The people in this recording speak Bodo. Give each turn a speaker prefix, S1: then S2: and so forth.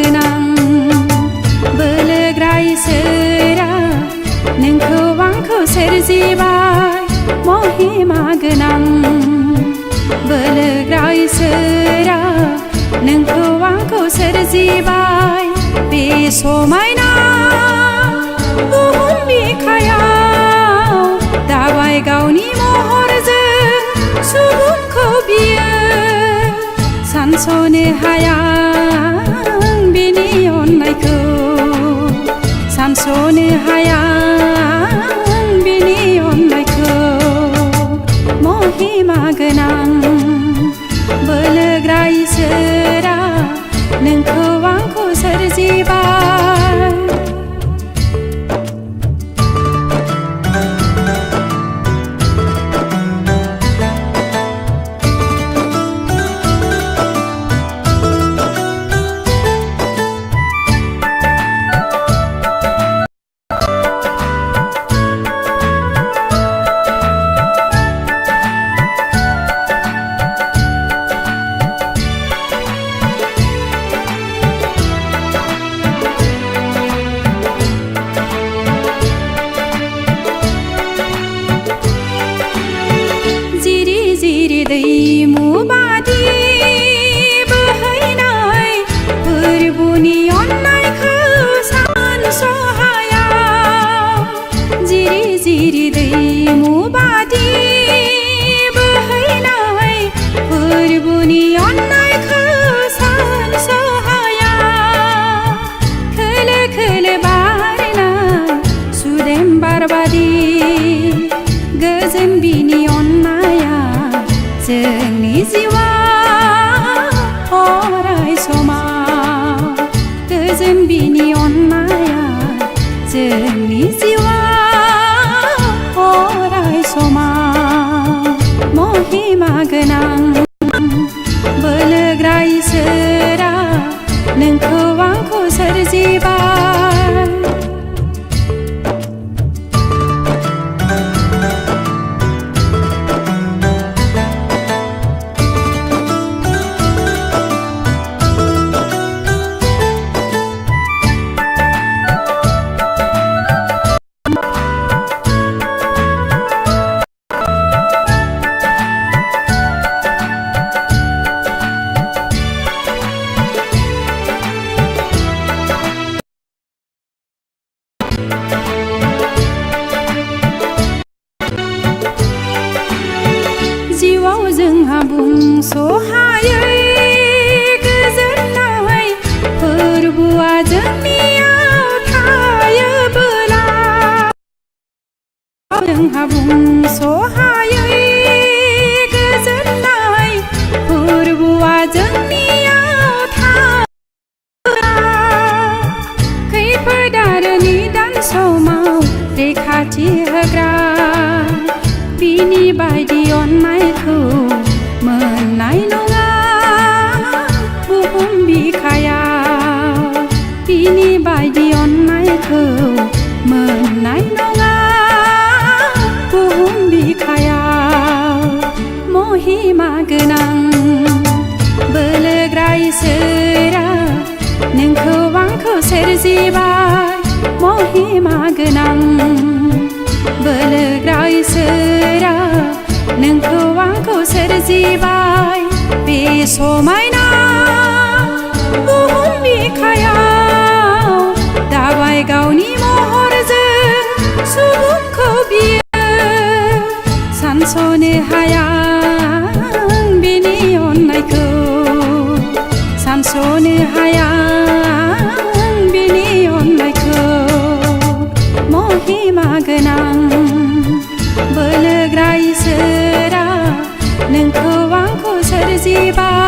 S1: गोनां बोलोग्रा इसोरा नोंखौ आंखौ सोरजिबाय महिमा गोनां बोलोग्रा इसोरा नोंखौ आंखौ सोरजिबाय बे समायना बुहुम बिखायाव दाबाय गावनि महरजों सुबुंखौ बियो सानस'नो हाया बिनि अननायखौ सानस'नो हाया बिनि अननायखौ महिमा गोनां बोलोग्रा इसोरा नोंखौ आंखौ सोरजिबाय दैमु बादि बोहैनाय फोरबुनि अननायखौ सानस'हाया जिरि जिरि दैमु बादि बोहैनाय फोरबुनि अननायखौ सानस'हाया खोलो खोलो बारनाय सुदेम बार बादि गोजोन बिनि अननाया जोंनि जिउआव अराय समाव गोजोन बिनि अननाया जोंनि जिउआव अराय समाव महिमा गोनां बोलोग्रा इसोरा नोंखौ आंखौ सोरजिबाय जिउआव जोंहा बुंस'हायै गोजोननाय फोरबुआ जोंनियाव थायोबोला जोंहा बुंस'हायै गोजोननाय फोरबुआ जोंनियाव थायोबोला खैफोद आरो निदान समाव रैखाथि होग्रा बिनि बायदि अननायखौ मोननाय नङा बुहुम बिखायाव बिनि बायदि अननायखौ मोननाय नङा बुहुम बिखायाव महिमा गोनां बोलोग्रा इसोरा नोंखौ आंखौ सोरजिबाय महिमा गोनां बोलोग्रा इसोरा नोंखौ आंखौ सोरजिबाय बे समायना बुहुम बिखायाव दाबाय गावनि महरजों सुबुंखौ बियो सानस'नो हाया बिनि अननायखौ सानस'नो हाया बिनि अननायखौ महिमा गोनां बोलोग्रा इसोरा नोंखौ आंखौ सोरजिबाय